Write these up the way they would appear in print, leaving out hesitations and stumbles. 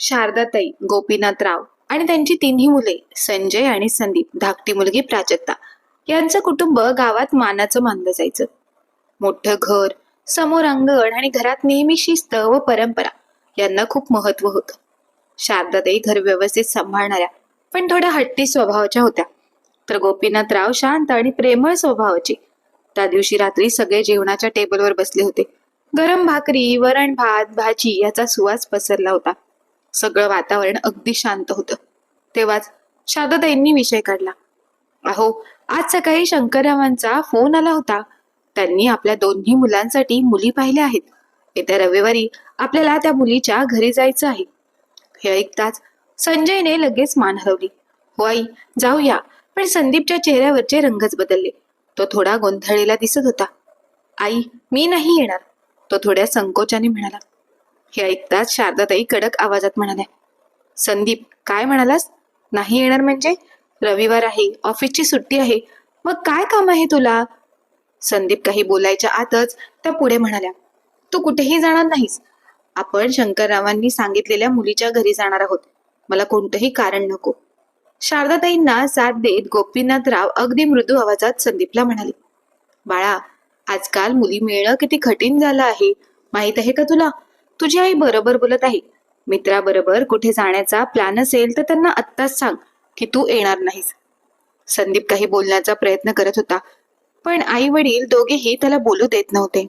शारदाताई, गोपीनाथराव आणि त्यांची तिन्ही मुले संजय आणि संदीप, धाकटी मुलगी प्राजक्ता यांचं कुटुंब गावात मानाचं मानलं जायचं. मोठं घर, समोर अंगण आणि घरात नेहमी शिस्त व परंपरा यांना खूप महत्व होतं. शारदाताई घर व्यवस्थित सांभाळणाऱ्या पण थोड्या हट्टी स्वभावाच्या होत्या, तर गोपीनाथराव शांत आणि प्रेमळ स्वभावाचे. त्या दिवशी रात्री सगळे जेवणाच्या टेबलवर बसले होते. गरम भाकरी, वरण भात, भाजी याचा सुवास पसरला होता. सगळं वातावरण अगदी शांत होतं. तेव्हाच शारदाताईंनी विषय काढला. अहो, आज सकाळी शंकररावांचा फोन आला होता. त्यांनी आपल्या दोन्ही मुलांसाठी मुली पाहिल्या आहेत. येत्या रविवारी आपल्याला त्या मुलीच्या घरी जायचं आहे. हे ऐकताच संजयने लगेच मान हलवली. हो आई, जाऊया. पण संदीपच्या चेहऱ्यावरचे रंगच बदलले. तो थोडा गोंधळलेला दिसत होता. आई, मी नाही येणार, तो थोड्या संकोचाने म्हणाला. हे ऐकताच शारदाताई कडक आवाजात म्हणाल्या. संदीप, काय म्हणालास? नाही येणार म्हणजे? रविवार आहे, ऑफिसची सुट्टी आहे, मग काय काम आहे तुला? संदीप काही बोलायच्या आतच त्या पुढे म्हणाल्या. तू कुठेही जाणार नाहीस. आपण शंकररावांनी सांगितलेल्या मुलीच्या घरी जाणार आहोत. मला कोणतंही कारण नको. शारदाताईंना साथ देत गोपीनाथराव अगदी मृदू आवाजात संदीपला म्हणाले. बाळा, आजकाल मुली मिळणं किती कठीण झालं आहे, माहित आहे का तुला? तुझी आई बरोबर बोलत आहे. मित्राबरोबर कुठे जाण्याचा प्लॅन असेल तर त्यांना आत्ताच सांग की तू येणार नाहीस. संदीप काही बोलण्याचा प्रयत्न करत होता, पण आई वडील दोघेही त्याला बोलू देत नव्हते.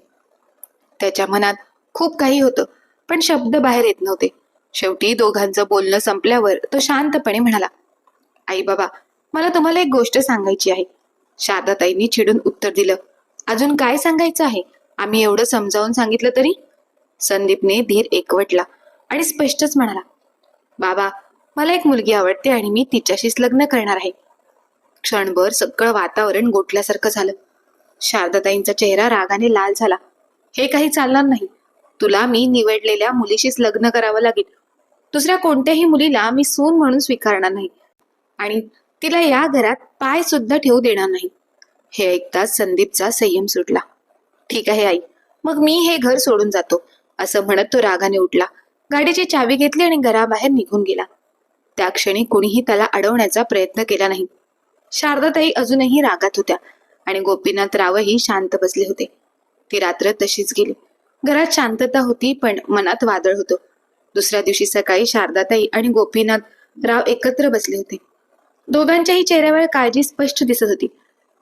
त्याच्या मनात खूप काही होतं, पण शब्द बाहेर येत नव्हते. शेवटी दोघांचं बोलणं संपल्यावर तो शांतपणे म्हणाला. आई बाबा, मला तुम्हाला एक गोष्ट सांगायची आहे. शारदाताईंनी चिडून उत्तर दिलं. अजून काय सांगायचं आहे? आम्ही एवढं समजावून सांगितलं तरी? संदीपने धीर एकवटला आणि स्पष्टच म्हणाला. बाबा, मला एक मुलगी आवडते आणि मी तिच्याशीच लग्न करणार आहे. क्षणभर सगळं वातावरण गोठल्यासारखं झालं. शारदाताईंचा चेहरा रागाने लाल झाला. हे काही चालणार नाही. तुला मी निवडलेल्या मुलीशीच लग्न करावं लागेल. दुसऱ्या कोणत्याही मुलीला मी सून म्हणून स्वीकारणार नाही आणि तिला या घरात पाय सुद्धा ठेवू देणार नाही. हे ऐकताच संदीपचा संयम सुटला. ठीक आहे आई, मग मी हे घर सोडून जातो, असं म्हणत तो रागाने उठला. गाडीची चावी घेतली आणि घराबाहेर निघून गेला. त्या क्षणी कुणीही त्याला अडवण्याचा प्रयत्न केला नाही. शारदाताई अजूनही रागात होत्या आणि गोपीनाथरावही शांत बसले होते. ती रात्र तशीच गेली. घरात शांतता होती, पण मनात वादळ होतं. दुसऱ्या दिवशी सकाळी शारदाताई आणि गोपीनाथराव एकत्र बसले होते. दोघांच्याही चेहऱ्यावर काळजी स्पष्ट दिसत होती,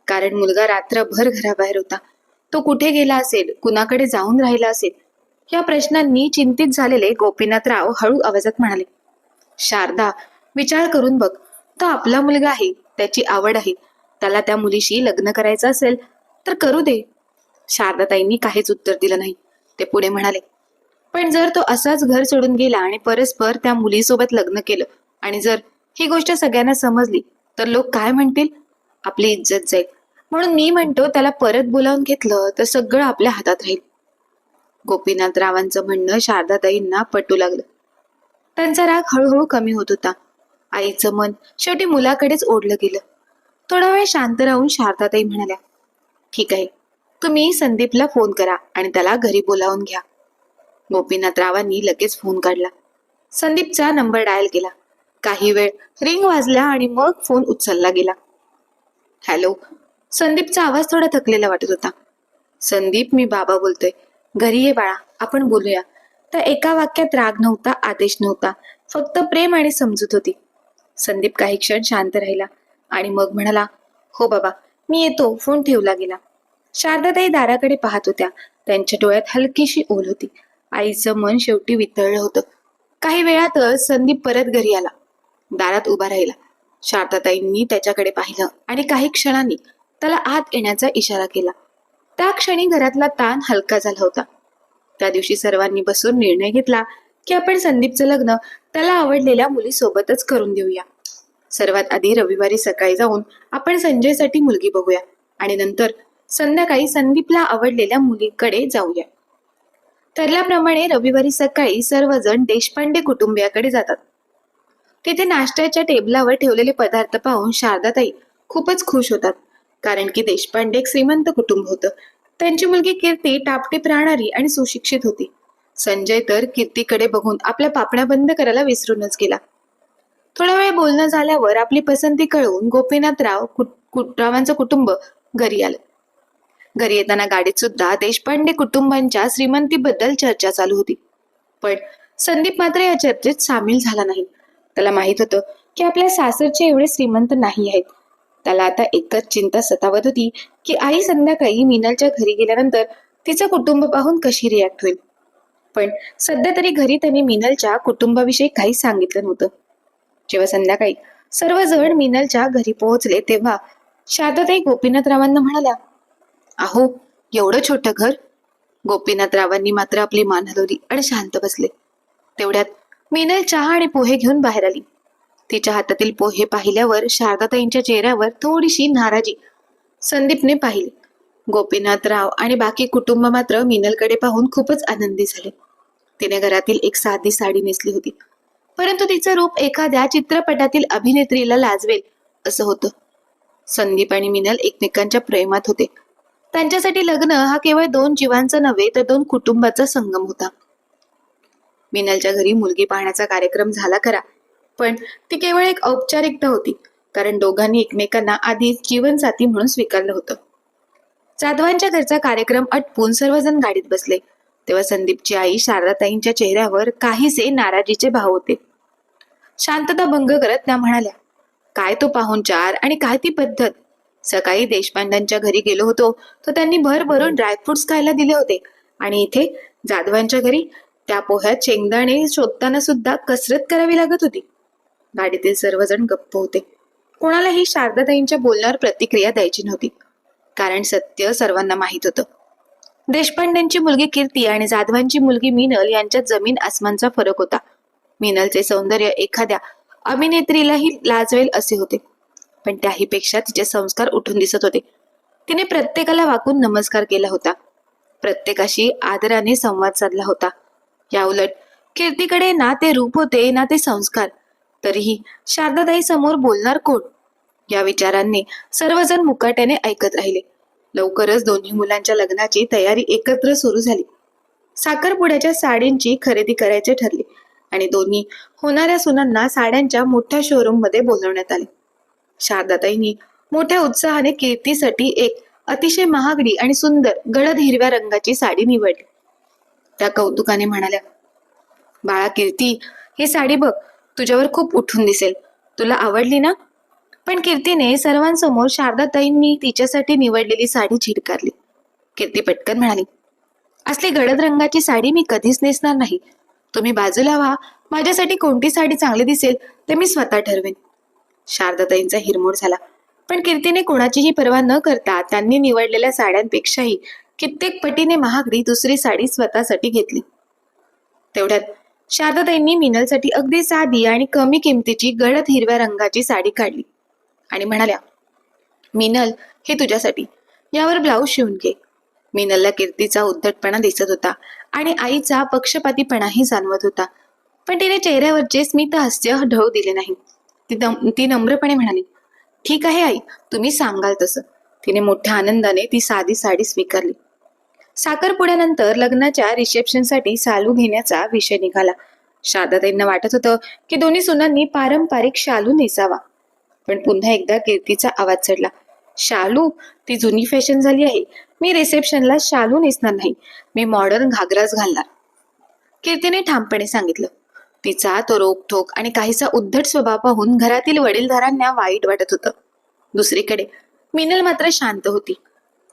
कारण मुलगा रात्रभर घराबाहेर होता. तो कुठे गेला असेल, कुणाकडे जाऊन राहिला असेल, या प्रश्नांनी चिंतित झालेले गोपीनाथराव हळू आवाजात म्हणाले. शारदा, विचार करून बघ. तो आपला मुलगा आहे, त्याची आवड आहे. त्याला त्या मुलीशी लग्न करायचं असेल तर करू दे. शारदाताईंनी काहीच उत्तर दिलं नाही. ते पुढे म्हणाले. पण जर तो असाच घर सोडून गेला आणि परस्पर त्या मुलीसोबत लग्न केलं आणि जर ही गोष्ट सगळ्यांना समजली तर लोक काय म्हणतील? आपली इज्जत जाईल. म्हणून मी म्हणतो, त्याला परत बोलावून घेतलं तर सगळं आपल्या हातात राहील. गोपीनाथरावांचं म्हणणं शारदाताईंना पटू लागलं. त्यांचा राग हळूहळू कमी होत होता. आईचं मन शेवटी मुलाकडेच ओढलं गेलं. थोडा वेळ शांत राहून शारदाताई म्हणाल्या. ठीक आहे, तुम्ही संदीपला फोन करा आणि त्याला घरी बोलावून घ्या. गोपीनाथरावांनी लगेच फोन काढला. संदीपचा नंबर डायल केला. काही वेळ रिंग वाजला आणि मग फोन उचलला गेला. हॅलो. संदीपचा आवाज थोडा थकलेला वाटत होता. संदीप, मी बाबा बोलतोय. घरी ये बाळा, आपण बोलूया. तर एका वाक्यात राग नव्हता, आदेश नव्हता, फक्त प्रेम आणि समजूत होती. संदीप काही क्षण शांत राहिला आणि मग म्हणाला. हो बाबा, मी येतो. फोन ठेवला गेला. शारदाताई दाराकडे पाहत होत्या. त्यांच्या डोळ्यात हलकीशी ओल होती. आईचं मन शेवटी वितळलं होतं. काही वेळातच संदीप परत घरी आला. दारात उभा राहिला. शारदाताईंनी त्याच्याकडे पाहिलं आणि काही क्षणांनी त्याला आत येण्याचा इशारा केला. त्या क्षणी घरातला ताण हलका झाला होता. त्या दिवशी सर्वांनी बसून निर्णय घेतला की आपण संदीपचं लग्न त्याला आवडलेल्या मुलीसोबतच करून देऊया. सर्वात आधी रविवारी सकाळी जाऊन आपण संजयसाठी मुलगी बघूया आणि नंतर संध्याकाळी संदीपला आवडलेल्या मुलीकडे जाऊया. ठरल्याप्रमाणे रविवारी सकाळी सर्वजण देशपांडे कुटुंबियाकडे जातात. तिथे नाश्त्याच्या टेबलावर ठेवलेले पदार्थ पाहून शारदाताई खूपच खुश होतात, कारण की देशपांडे एक श्रीमंत कुटुंब होतं. त्यांची मुलगी कीर्ती टापटीप राहणारी आणि सुशिक्षित होती. संजय तर कीर्तीकडे बघून आपल्या पापण्या बंद करायला विसरूनच गेला. थोडा वेळ बोलणं झाल्यावर आपली पसंती कळवून रावांचं कुटुंब घरी आलं. घरी येताना गाडीत सुद्धा देशपांडे कुटुंबांच्या श्रीमंतीबद्दल चर्चा चालू होती. पण संदीप मात्र या चर्चेत सामील झाला नाही. त्याला माहित होतं की आपल्या सासरचे एवढे श्रीमंत नाही आहेत. त्याला आता एकच चिंता सतावत होती की आई संध्याकाळी मिनलच्या घरी गेल्यानंतर तिचं कुटुंब पाहून कशी रिॲक्ट होईल. पण सध्या तरी घरी त्यांनी मिनलच्या कुटुंबाविषयी काहीच सांगितलं नव्हतं. जेव्हा संध्याकाळी सर्वजण मिनलच्या घरी पोहोचले तेव्हा शारदाताई गोपीनाथरावांना म्हणाल्या, अहो, एवढं छोटं घर. गोपीनाथरावांनी मात्र आपली मान हलवली आणि शांत बसले. तेवढ्यात मिनल चहा आणि पोहे घेऊन बाहेर आली. तिच्या हातातील पोहे पाहिल्यावर शारदाताईंच्या चेहऱ्यावर थोडीशी नाराजी संदीपने पाहिली. गोपीनाथराव आणि बाकी कुटुंब मात्र मिनलकडे पाहून खूपच आनंदी झाले. तिने घरातील एक साधी साडी नेसली होती, परंतु तिचं रूप एखाद्या चित्रपटातील अभिनेत्रीला लाजवेल असं होतं. संदीप आणि मिनल एकमेकांच्या प्रेमात होते. त्यांच्यासाठी लग्न हा केवळ दोन जीवांचा नव्हे तर दोन कुटुंबाचा संगम होता. मिनलच्या घरी मुलगी पाहण्याचा कार्यक्रम झाला खरा, पण ती केवळ एक औपचारिकता होती, कारण दोघांनी एकमेकांना आधीच जीवनसाथी म्हणून स्वीकारलं होतं. जाधवांच्या घरचा कार्यक्रम आटपून सर्वजण गाडीत बसले तेव्हा संदीपची आई शारदाताईंच्या चेहऱ्यावर काहीसे नाराजीचे भाव होते. शांतता भंग करत त्या म्हणाल्या, काय तो पाहुणचार आणि काय ती पद्धत. सकाळी देशपांड्यांच्या घरी गेलो होतो तर त्यांनी भरभरून ड्रायफ्रुट्स खायला दिले होते आणि इथे जाधवांच्या घरी त्या पोह्यात शेंगदाणे शोधताना सुद्धा कसरत करावी लागत होती. गाडीतील सर्वजण गप्प होते. कोणालाही शारदाताईंच्या बोलण्यावर प्रतिक्रिया द्यायची नव्हती, कारण सत्य सर्वांना माहित होतं. देशपांड्यांची मुलगी कीर्ती आणि जाधवांची मुलगी मिनल यांच्यात जमीन आसमानचा फरक होता. मिनलचे सौंदर्य एखाद्या अभिनेत्रीलाही लाजवेल असे होते, पण त्याहीपेक्षा तिचे संस्कार उठून दिसत होते. तिने प्रत्येकाला वाकून नमस्कार केला होता, प्रत्येकाशी आदराने संवाद साधला होता. या उलट कीर्तीकडे ना ते रूप होते ना ते संस्कार. तरीही शारदाताई समोर बोलणार कोण या विचारांनी सर्वजण मुकाट्याने ऐकत राहिले. लवकरच दोन्ही मुलांच्या लग्नाची तयारी एकत्र सुरू झाली. साखरपुड्याच्या साडींची खरेदी करायचे ठरले आणि दोन्ही होणाऱ्या सुनांना साड्यांच्या मोठ्या शोरूम मध्ये बोलवण्यात आले. शारदाताईंनी मोठ्या उत्साहाने कीर्तीसाठी एक अतिशय महागडी आणि सुंदर गडद हिरव्या रंगाची साडी निवडली. त्या कौतुकाने म्हणाल्या, बाळा कीर्ती, ही साडी बघ, तुझ्यावर खूप उठून दिसेल. तुला आवडली ना? पण कीर्तीने सर्वांसमोर शारदाताईंनी तिच्यासाठी निवडलेली साडी झिडकारली. कीर्ती पटकन म्हणाली, असली गडद रंगाची साडी मी कधीच नेसणार नाही. तुम्ही बाजूला व्हा, माझ्यासाठी कोणती साडी चांगली दिसेल ते मी स्वतः ठरवेन. शारदाताईंचा हिरमोड झाला, पण कीर्तीने कोणाचीही पर्वा न करता त्यांनी निवडलेल्या साड्यांपेक्षाही कित्येक पटीने महागडी दुसरी साडी स्वतःसाठी घेतली. तेवढ्यात शारदाताईंनी मिनलसाठी अगदी साधी आणि कमी किमतीची गडद हिरव्या रंगाची साडी काढली आणि म्हणाल्या, मिनल, हे तुझ्यासाठी. यावर ब्लाऊज शिवून घे. मिनलला कीर्तीचा उद्धटपणा दिसत होता आणि आईचा पक्षपातीपणाही जाणवत होता, पण तिने चेहऱ्यावरचे स्मित हास्य ढळू दिले नाही. ती नम्रपणे म्हणाली, ठीक आहे आई, तुम्ही सांगाल तसं. तिने मोठ्या आनंदाने ती साधी साडी स्वीकारली. साखरपुड्यानंतर लग्नाच्या रिसेप्शनसाठी शालू घेण्याचा विषय निघाला. शारदाताईंना वाटत होतं की दोन्ही सुनांनी पारंपरिक शालू नेसावा, पण पुन्हा एकदा कीर्तीचा आवाज चढला, शालू? ती जुनी फॅशन झाली आहे. मी रिसेप्शनला शालू नेसणार नाही. मी मॉडर्न घागराच घालणार. कीर्तीने ठामपणे सांगितलं. तिचा तो रोखठोक आणि काहीसा उद्धट स्वभाव पाहून घरातील वडीलधारांना वाईट वाटत होतं. दुसरीकडे मिनल मात्र शांत होती.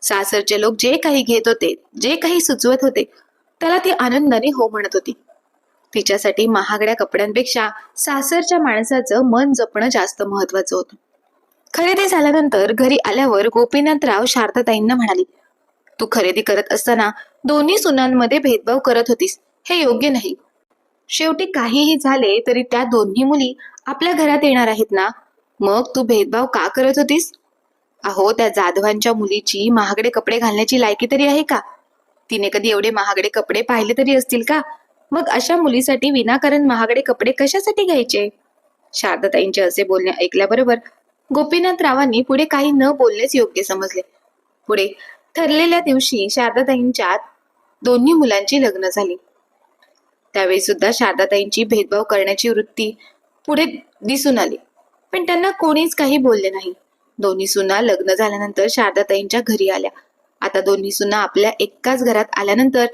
सासरचे लोक जे काही घेत होते, जे काही सुचवत होते, त्याला ती आनंदाने हो म्हणत होती. तिच्यासाठी महागड्या कपड्यांपेक्षा सासरच्या माणसाचं मन जपणं जास्त महत्वाचं होतं. खरेदी झाल्यानंतर घरी आल्यावर गोपीनाथराव शारदाताईंना म्हणाली, तू खरेदी करत असताना दोन्ही सुनांमध्ये भेदभाव करत होतीस, हे योग्य नाही. शेवटी काहीही झाले तरी त्या दोन्ही मुली आपल्या घरात येणार आहेत ना, मग तू भेदभाव का करत होतीस? अहो, त्या जाधवांच्या मुलीची महागडे कपडे घालण्याची लायकी तरी आहे का? तिने कधी एवढे महागडे कपडे पाहिले तरी असतील का? मग अशा मुलीसाठी विनाकारण महागडे कपडे कशासाठी घ्यायचे? शारदाताईंचे असे बोलणे ऐकल्याबरोबर गोपीनाथरावांनी पुढे काही न बोललेच योग्य समजले. पुढे ठरलेल्या दिवशी शारदाताईंच्या दोन्ही मुलांची लग्न झाली. त्यावेळी सुद्धा शारदाताईंची भेदभाव करण्याची वृत्ती पुढे दिसून आली, पण त्यांना कोणीच काही बोलले नाही. दोन्ही सुना लग्न झाल्यानंतर शारदाताईंच्या घरी आल्या. आता दोन्ही सुना आपल्या एकाच घरात आल्यानंतर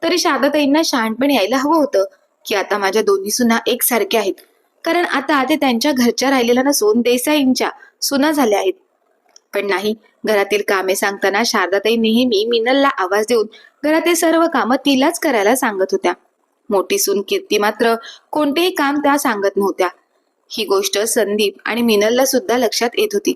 तरी शारदाताईंना शहाणपण यायला हवं होतं की आता माझ्या दोन्ही सुना एकसारख्या आहेत, कारण आता ते त्यांच्या घरच्या राहिलेल्या नसून देसाईंच्या सुना झाल्या आहेत. पण नाही, घरातील कामे सांगताना शारदाताई नेहमी मिनलला आवाज देऊन घरातील सर्व कामं तिलाच करायला सांगत होत्या. मोठी सून कीर्ती मात्र कोणतेही काम त्या सांगत नव्हत्या. ही गोष्ट संदीप आणि मिनलला सुद्धा लक्षात येत होती.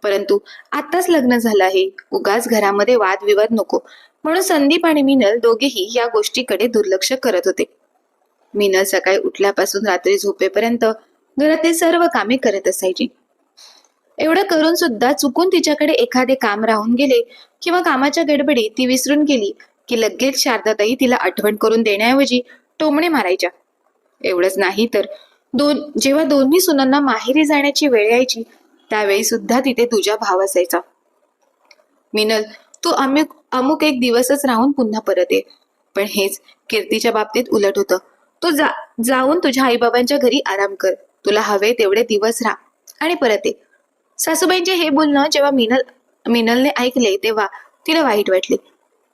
परंतु आताच लग्न झालं आहे, उगाच घरामध्ये वादविवाद नको म्हणून संदीप आणि मिनल दोघेही या गोष्टीकडे दुर्लक्ष करत होते. मिनल सकाळी उठल्यापासून रात्री झोपेपर्यंत घरातील सर्व कामे करत असायची. एवढं करून सुद्धा चुकून तिच्याकडे एखादे काम राहून गेले किंवा कामाच्या गडबडीत ती विसरून गेली की लगेच शारदाताई तिला आठवण करून देण्याऐवजी टोमणे मारायच्या. एवढंच नाही तर जेव्हा दोन्ही सुनांना माहेरी जाण्याची वेळ यायची त्यावेळी सुद्धा तिथे तुझा भाव असायचा. मिनल, तू अमुक एक दिवसच राहून पुन्हा परत ये. पण हेच कीर्तीच्या बाबतीत उलट होतं. तू जाऊन तुझ्या आईबाबांच्या घरी आराम कर, तुला हवे तेवढे दिवस राहा आणि परत ये. सासूबाईंचे हे बोलणं जेव्हा मिनलने ऐकले तेव्हा तिला वाईट वाटले.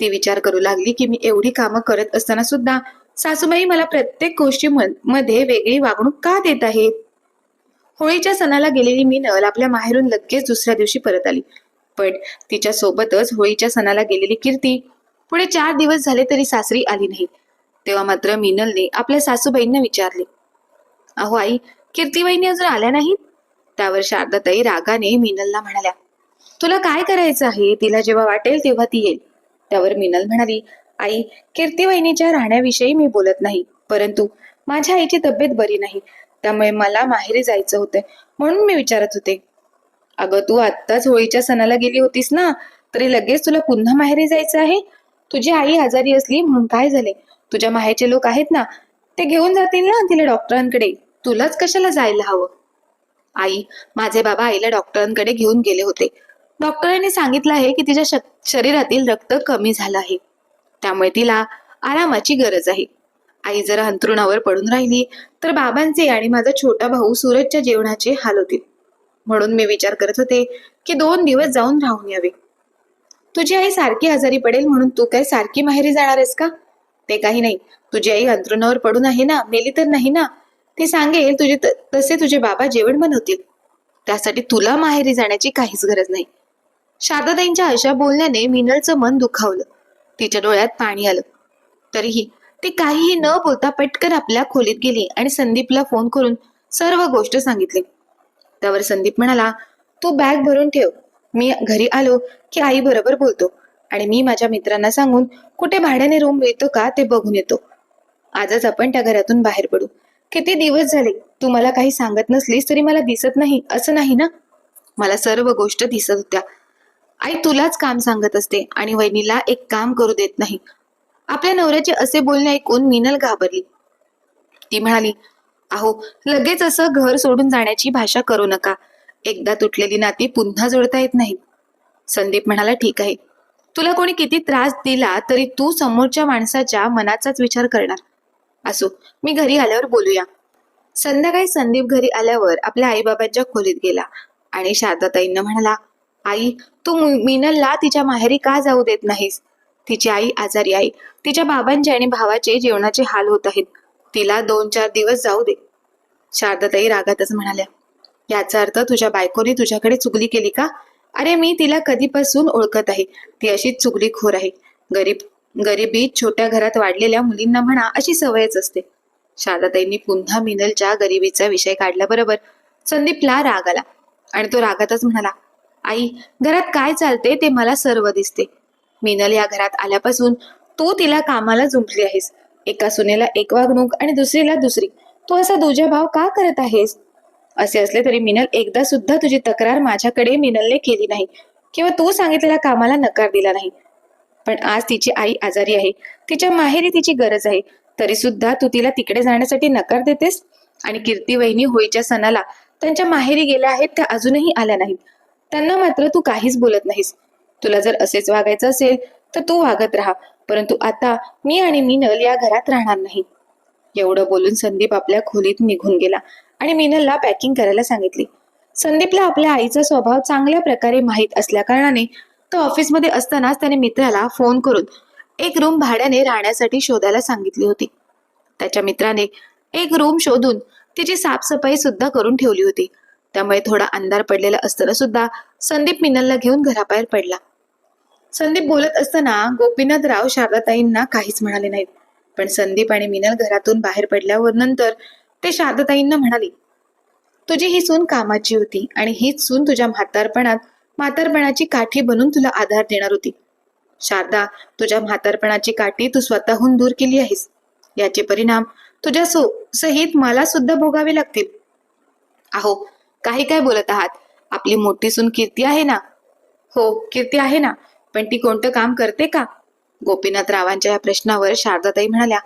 ती विचार करू लागली की मी एवढी कामं करत असताना सुद्धा सासूबाई मला प्रत्येक गोष्टी मध्ये वेगळी वागणूक का देत आहेत. होळीच्या सणाला गेलेली मिनल आपल्या माहेरून लगेच दुसऱ्या दिवशी परत आली. पण तिच्या सोबतच होळीच्या सणाला गेलेली कीर्ती पुढे 4 दिवस झाले तरी सासरी आली नाही. तेव्हा मात्र मिनलने आपल्या सासूबाईंना विचारले, अहो आई, कीर्ती वहिनी अजून आल्या नाहीत? त्यावर शारदाताई रागाने मिनलला म्हणाल्या, तुला काय करायचं आहे, तिला जेव्हा वाटेल तेव्हा ती येईल. त्यावर मिनल म्हणाली, आई, कीर्ती वहिनीच्या राहण्याविषयी मी बोलत नाही, परंतु माझ्या आईची तब्येत बरी नाही, त्यामुळे मला माहेरी जायचं होतं म्हणून मी विचारत होते. अगं, तू आत्ताच होळीच्या सणाला गेली होतीस ना, तरी लगेच तुला पुन्हा माहेरी जायचं आहे? तुझी आई आजारी असली म्हणून काय झाले? तुझ्या माहेरचे लोक आहेत ना, ते घेऊन जातील ना तिला डॉक्टरांकडे. तुलाच कशाला जायला हवं? आई, माझे बाबा आईला डॉक्टरांकडे घेऊन गेले होते. डॉक्टरांनी सांगितलं आहे की तिच्या शरीरातील रक्त कमी झालं आहे, त्यामुळे तिला आरामाची गरज आहे. आई जरा अंथरुणावर पडून राहिली तर बाबांचे आणि माझा छोटा भाऊ सूरजच्या जेवणाचे हाल होतील, म्हणून मी विचार करत होते की 2 दिवस जाऊन राहून यावे. तुझी आई सारखी आजारी पडेल म्हणून तू काय सारखी माहेरी जाणार आहेस का? ते काही नाही, तुझी आई अंथरुणावर पडून आहे ना, मेली तर नाही ना. ती सांगेल तसे तुझे बाबा जेवण बनवतील, त्यासाठी तुला माहेरी जाण्याची काहीच गरज नाही. शारदाताईंच्या अशा बोलण्याने मिनलचं मन दुखावलं. तिच्या डोळ्यात पाणी आलं. तरीही ती काहीही न बोलता पटकन आपल्या खोलीत गेली आणि संदीपला फोन करून सर्व गोष्ट सांगितली. त्यावर संदीप म्हणाला, तू बॅग भरून ठेव, मी घरी आलो की आई बरोबर बोलतो आणि मी माझ्या मित्रांना सांगून कुठे भाड्याने रूम मिळतो का ते बघून येतो. आजच आपण त्या घरातून बाहेर पडू. किती दिवस झाले तू मला काही सांगत नसलीस तरी मला दिसत नाही असं नाही ना? मला सर्व गोष्ट दिसत होत्या. आई तुलाच काम सांगत असते आणि वहिनीला एक काम करू देत नाही. आपल्या नवऱ्याचे असे बोलणे ऐकून मिनल घाबरली. ती म्हणाली, अहो, लगेच असं घर सोडून जाण्याची भाषा करू नका. एकदा तुटलेली नाती पुन्हा जोडता येत नाहीत. संदीप म्हणाला, ठीक आहे, तुला कोणी किती त्रास दिला तरी तू समोरच्या माणसाच्या मनाचाच विचार करणार. असो, मी घरी आल्यावर बोलूया. संध्याकाळी संदीप घरी आल्यावर आपल्या आईबाबांच्या खोलीत गेला आणि शारदाताईंना म्हणाला, आई, तू मिनलला तिच्या माहेरी का जाऊ देत नाहीस? तिची आई आजारी आहे, तिच्या बाबांचे आणि भावाचे जेवणाचे हाल होत आहेत, तिला 2-4 दिवस जाऊ दे. शारदाताई रागातच म्हणाल्या, याचा अर्थ तुझ्या बायकोने तुझ्याकडे चुगली केली का? अरे, मी तिला कधीपासून ओळखत आहे, ती अशीच चुगलीखोर आहे. गरिबीत छोट्या घरात वाढलेल्या मुलींना म्हणा अशी सवयच असते. शारदाताईंनी पुन्हा मिनलच्या गरिबीचा विषय काढल्याबरोबर संदीपला राग आला आणि तो रागातच म्हणाला, आई, घरात काय चालते ते मला सर्व दिसते. मिनल या घरात आल्यापासून तू तिला कामाला जुंपली आहेस. एका सुनेला एक वागणूक आणि दुसरीला दुसरी. तू असा दुजाभाव का करत आहेस? असे असले तरी मिनल एकदा सुद्धा तुझी तक्रार माझ्याकडे मिनलने केली नाही किंवा तू सांगितलेल्या कामाला नकार दिला नाही. पण आज तिची आई आजारी आहे, तिच्या माहेरी तिची गरज आहे, तरी सुद्धा तू तिला तिकडे जाण्यासाठी नकार देतेस. आणि कीर्ती वहिनी होळीच्या सणाला त्यांच्या माहेरी गेल्या आहेत, त्या अजूनही आल्या नाहीत. त्यांना मात्र तू काहीच बोलत नाहीस. तुला जर असेच वागायचं असेल तर तू वागत राहा, परंतु आता मी आणि मिनल या घरात राहणार नाही. एवढं बोलून संदीप आपल्या खोलीत निघून गेला आणि मिनलला पॅकिंग करायला सांगितली. संदीपला आपल्या आईचा स्वभाव चांगल्या प्रकारे माहीत असल्या कारणाने तो ऑफिसमध्ये असतानाच त्याने मित्राला फोन करून एक रूम भाड्याने राहण्यासाठी शोधायला सांगितली होती. त्याच्या मित्राने एक रूम शोधून तिची साफसफाई सुद्धा करून ठेवली होती. त्यामुळे थोडा अंधार पडलेला असताना सुद्धा संदीप मिनलला घेऊन घराबाहेर पडला. संदीप बोलत असताना गोपीनाथराव शारदाताईंना काहीच म्हणाले नाहीत. पण संदीप आणि मिनल घरातून बाहेर पडल्यावर नंतर ते शारदाताईंना म्हणाले, तुझी ही सून कामाची होती आणि हीच सून तुझ्या म्हातारपणाची काठी बनून तुला आधार देणार होती. शारदा, तुझ्या म्हातारपणाची काठी तू स्वतःहून दूर केली आहेस. याचे परिणाम तुझ्या सहित मला सुद्धा भोगावे लागतील. अहो, काही काय बोलत आहात? आपली मोठी सून कीर्ती आहे ना? हो, कीर्ती आहे ना, पण ती कोणतं काम करते का? गोपीनाथरावांच्या या प्रश्नावर शारदाताई म्हणाल्या,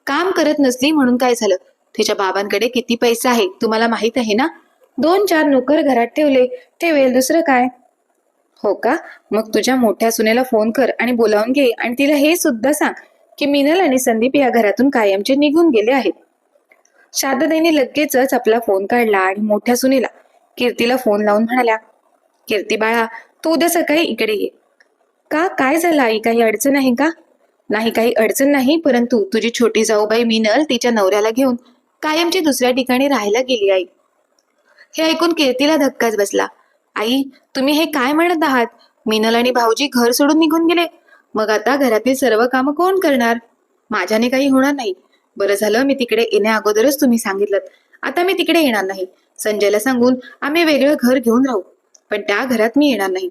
काम करत नसली म्हणून काय झालं? तिच्या बाबांकडे किती पैसा आहे तुम्हाला माहित आहे ना? 2-4 नोकर घरात ठेवेल, दुसरं काय? हो का? मग तुझ्या मोठ्या सुनेला फोन कर आणि बोलावून घे आणि तिला हे सुद्धा सांग की मिनल आणि संदीप या घरातून कायमचे निघून गेले आहेत. शारदाताईंनी लगेचच आपला फोन काढला आणि मोठ्या सुनेला कीर्तीला फोन लावून म्हणाल्या, कीर्ती बाळा, तू उद्या सकाळी इकडे ये. का? काय झालं आई? काही अडचण आहे का? नाही, काही अडचण नाही, परंतु तुझी छोटी जाऊबाई मिनल तिच्या नवऱ्याला घेऊन कायमची दुसऱ्या ठिकाणी राहायला गेली आई. हे ऐकून कीर्तीला धक्काच बसला. आई, तुम्ही हे काय म्हणत आहात? मिनल आणि भाऊजी घर सोडून निघून गेले? मग आता घरातील सर्व कामं कोण करणार? माझ्याने काही होणार नाही. बरं झालं मी तिकडे येण्या अगोदरच तुम्ही सांगितलं. आता मी तिकडे येणार नाही. संजयला सांगून आम्ही वेगळं घर घेऊन राहू, पण त्या घरात मी येणार नाही.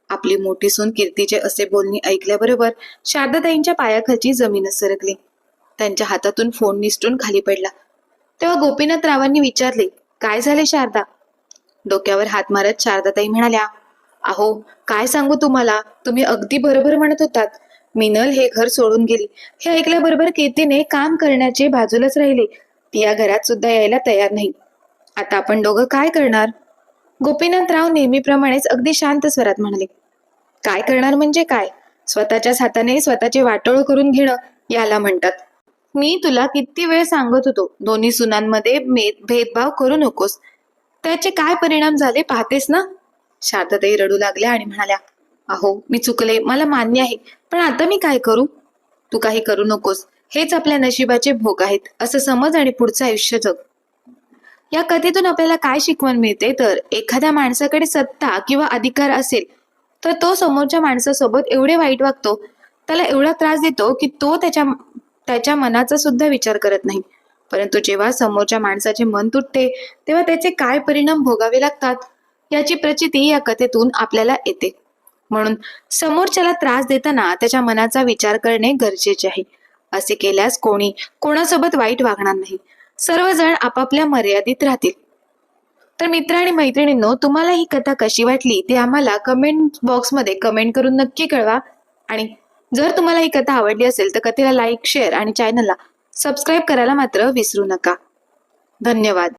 आपली मोठी सून कीर्तीचे असे बोलणे ऐकल्याबरोबर शारदाताईंच्या पायाखालची जमीनच सरकली. त्यांच्या हातातून फोन निसटून खाली पडला. तेव्हा गोपीनाथरावांनी विचारले, काय झाले शारदा? डोक्यावर हात मारत शारदाताई म्हणाल्या, अहो, काय सांगू तुम्हाला, तुम्ही अगदी बरोबर म्हणत होतात. मिनल हे घर सोडून गेली हे ऐकल्याबरोबर कीर्तीने काम करण्याचे बाजूलाच राहिले. ती या घरात सुद्धा यायला तयार नाही. आता आपण दोघं काय करणार? गोपीनाथराव नेहमीप्रमाणेच अगदी शांत स्वरात म्हणाले, काय करणार म्हणजे काय? स्वतःच्याच हाताने स्वतःचे वाटोळ करून घेणं याला म्हणतात. मी तुला किती वेळ सांगत होतो, दोन्ही सुनांमध्ये भेदभाव करू नकोस. त्याचे काय परिणाम झाले पाहतेस ना? शारदाताई रडू लागल्या आणि म्हणाल्या, अहो, मी चुकले, मला मान्य आहे, पण आता मी काय करू? तू काही करू नकोस. हेच आपल्या नशिबाचे भोग आहेत असं समज आणि पुढचं आयुष्य जग. या कथेतून आपल्याला काय शिकवण मिळते तर एखाद्या माणसाकडे सत्ता किंवा अधिकार असेल तर तो समोरच्या माणसासोबत एवढे वाईट वागतो, त्याला एवढा त्रास देतो की तो त्याच्या मनाचा सुद्धा विचार करत नाही. परंतु जेव्हा समोरच्या माणसाचे मन तुटते तेव्हा त्याचे काय परिणाम भोगावे लागतात याची प्रचिती या कथेतून आपल्याला येते. म्हणून समोरच्याला त्रास देताना त्याच्या मनाचा विचार करणे गरजेचे आहे. असे केल्यास कोणी कोणासोबत वाईट वागणार नाही. सर्वजण आपापल्या मर्यादित राहतील. तर मित्र आणि मैत्रिणींनो, तुम्हाला ही कथा कशी वाटली ते आम्हाला कमेंट बॉक्समध्ये कमेंट करून नक्की कळवा. आणि जर तुम्हाला ही कथा आवडली असेल तर कथेला लाईक, शेअर आणि चॅनलला सबस्क्राईब करायला मात्र विसरू नका. धन्यवाद.